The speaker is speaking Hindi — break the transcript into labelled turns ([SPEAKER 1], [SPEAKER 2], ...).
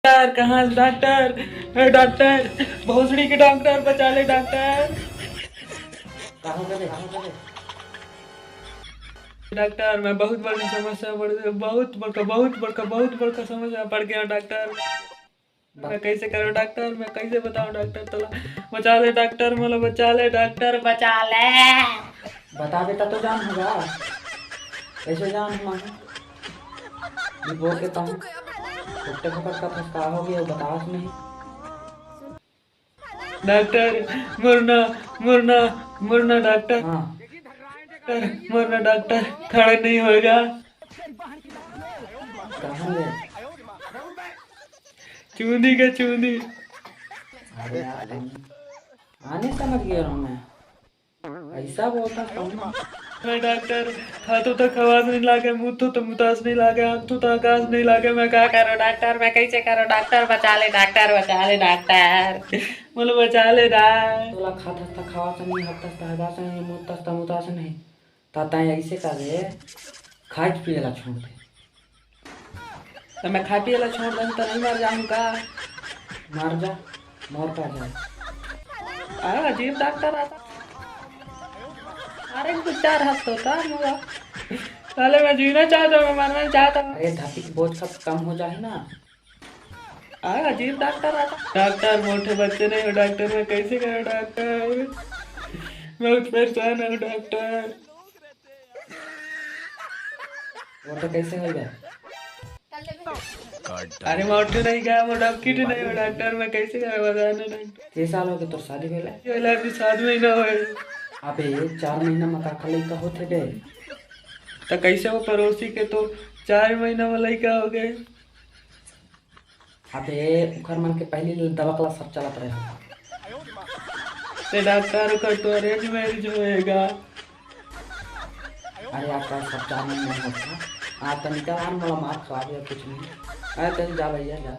[SPEAKER 1] डॉक्टर कहाँ डॉक्टर? डॉक्टर भोसड़ी के डॉक्टर बचा ले डॉक्टर। डॉक्टर मैं बहुत बड़ी समस्या बहुत बड़का समस्या पड़ गया डॉक्टर। मैं कैसे करूँ डॉक्टर? मैं कैसे बताऊँ डॉक्टर? तला बचा ले डॉक्टर, मतलब बचा ले डॉक्टर, बचा ले।
[SPEAKER 2] बता देता तो जान होगा, ऐसे जान हमारा बोल देता हूँ। कुत्ते को का फंसका हो गया, बताओ नहीं।
[SPEAKER 1] Doctor मुरना मुरना मुरना doctor.
[SPEAKER 2] हाँ
[SPEAKER 1] मुरना डॉक्टर, खड़े नहीं होगा।
[SPEAKER 2] कहाँ गए?
[SPEAKER 1] चूंदी का चूंदी।
[SPEAKER 2] अरे यार आने समझ गया हूँ मैं, ऐसा बोलता हूँ ना।
[SPEAKER 1] मैं डॉक्टर हाथों तक आवाज नहीं लागे, मुँह तो मुताज नहीं लागे, आंखों तक आकाश नहीं लागे। मैं क्या करूँ डॉक्टर? मैं कैसे करूँ डॉक्टर? बचा ले डॉक्टर, बचा ले डॉक्टर, मतलब बचा ले डॉक्टर।
[SPEAKER 2] तोला खाता खावा से नहीं, हफ्ता हगा से नहीं, मुता से नहीं, ताता ऐसे कर रे खाए पिएला छोड़ दे।
[SPEAKER 1] तो मैं खा पिए ला छोड़ दूँ तो नहीं मर जाऊँगा?
[SPEAKER 2] मर जा, मर पा जाए।
[SPEAKER 1] अजीब डॉक्टर आता। अरे कुछ 4 हफ्ते होता मुझे। पहले मैं जीना चाहता हूँ, मैं मरना चाहता हूँ।
[SPEAKER 2] अरे धरती की बोझ सब कम हो जाए ना।
[SPEAKER 1] अजीब डॉक्टर आता। डॉक्टर मोटे बच्चे नहीं हो डॉक्टर, मैं कैसे करूँ डॉक्टर? बहुत परेशान हूँ डॉक्टर।
[SPEAKER 2] वो तो कैसे हो गया?
[SPEAKER 1] अरे मोटे नहीं गया, वो डॉक्टर नहीं हो डॉक्टर, मैं कैसे करूँ बताना डॉक्टर?
[SPEAKER 2] 6 साल हो गए तो शादी भेला?
[SPEAKER 1] ये अभी 7 महीना हुए।
[SPEAKER 2] अबे 4 महीना में का खले का होते बे?
[SPEAKER 1] तो कैसे वो पड़ोसी के तो 4 महीना में लड़का हो गए।
[SPEAKER 2] अबे उखर मन के पहले दवा सब चलत रहे।
[SPEAKER 1] तो डॉक्टर का तो अरेंज मैरिज होएगा।
[SPEAKER 2] अरे आपका सब 4 महीना होता। आप तनिका आर मला मार खा दिया कुछ नहीं। अरे तनी जा भैया जा।